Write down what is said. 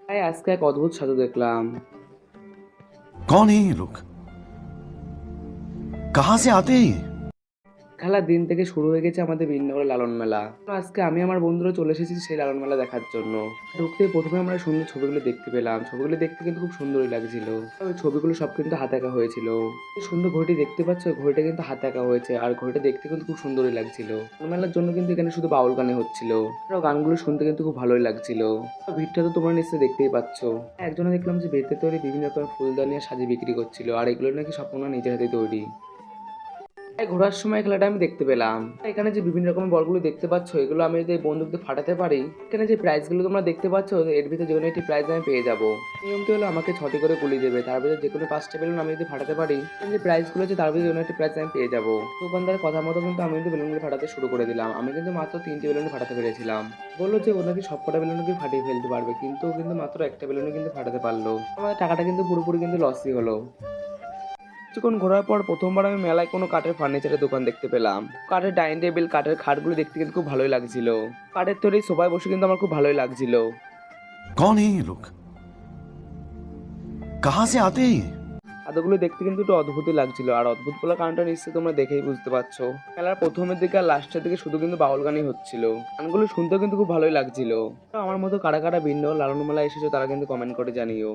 তাই আজকে এক অদ্ভুত সাধু দেখলাম। कौन है ये लोग? कहाँ से आते हैं ये? খেলার দিন থেকে শুরু হয়ে গেছে আমাদের বিনগর লালন মেলা। তো আজকে আমি আমার বন্ধুরা চলে এসেছি সেই লালন মেলা দেখার জন্য। ঢুকতেই প্রথমে আমরা সুন্দর ছবিগুলো দেখতে পেলাম। ছবিগুলো দেখতে কিন্তু খুব সুন্দরই লাগছিল। ওই ছবিগুলো সব কিন্তু হাতে আঁকা হয়েছিল। এই সুন্দর ঘড়িটি দেখতে পাচ্ছ, ঘড়িটা কিন্তু হাতে আঁকা হয়েছে আর ঘড়িটা দেখতে কিন্তু খুব সুন্দরই লাগছিল। লালন মেলার জন্য কিন্তু এখানে শুধু বাউল গানে হচ্ছিল। আর গানগুলো শুনতে কিন্তু খুব ভালোই লাগছিল। ভিড়টা তো তোমরা নিশ্চয়ই দেখতেই পাচ্ছ। একজনে দেখলাম যে বেতে তৈরি বিভিন্ন রকমের ফুলদানি আর সাজিয়ে বিক্রি করছিল, আর এগুলো নাকি সম্পূর্ণ নিজের হাতে তৈরি। ঘোরার সময় খেলাটা আমি দেখতে পেলাম। এখানে যে বিভিন্ন রকমের বলগুলো দেখতে পাচ্ছ, এগুলো আমি যদি বন্দুক দিয়ে ফাটাতে পারি, এখানে যে প্রাইজগুলো তোমরা দেখতে পাচ্ছ, এর ভিতরে যে কোনো একটি প্রাইজ আমি পেয়ে যাবো। নিয়মটি হলো আমাকে 6টি করে গুলি দেবে, তার ভিতরে যে কোনো 5টা বেলুন আমি যদি ফাটাতে পারি, এখানে যে প্রাইজগুলো আছে তার ভিতরে যে কোনো একটি প্রাইজ আমি পেয়ে যাবো। দোকানদারের কথা মতো কিন্তু আমি কিন্তু বেলুনগুলো ফাটাতে শুরু করে দিলাম। আমি কিন্তু মাত্র 3টি বেলুন ফাটাতে পেরেছিলাম। বললো যে ও নাকি সবকটা বেলুনকে ফাটিয়ে ফেলতে পারবে, কিন্তু ও কিন্তু মাত্র একটা বেলুনে কিন্তু ফাটাতে পারলো। আমাদের টাকাটা কিন্তু পুরোপুরি কিন্তু লসই হলো। কিছুক্ষণ ঘোরার পর প্রথমবার আমি মেলায় কোনো কাঠের ফার্নিচারের দোকান দেখতে পেলাম। কাঠের ডাইনিং টেবিল, কাঠের খাটগুলো দেখতে কিন্তু খুব ভালোই লাগছিল। কাঠের তৈরি সোফায় বসে কিন্তু আমার খুব ভালোই লাগছিল। कौन है ये लोग? कहाँ से आते हैं ये? খাদ্যগুলো দেখতে কিন্তু একটু অদ্ভুতই লাগছিল, আর অদ্ভুত বলার কারণটা নিশ্চয়ই তোমরা দেখেই বুঝতে পারছো। মেলার প্রথমের দিকে আর লাস্টের দিকে শুধু কিন্তু বাউল গানই হচ্ছিল। গানগুলো শুনতেও কিন্তু খুব ভালোই লাগছিল। তো আমার মতো কারা কারা ভিন্ন লালন মেলায় এসেছো তারা কিন্তু কমেন্ট করে জানিও।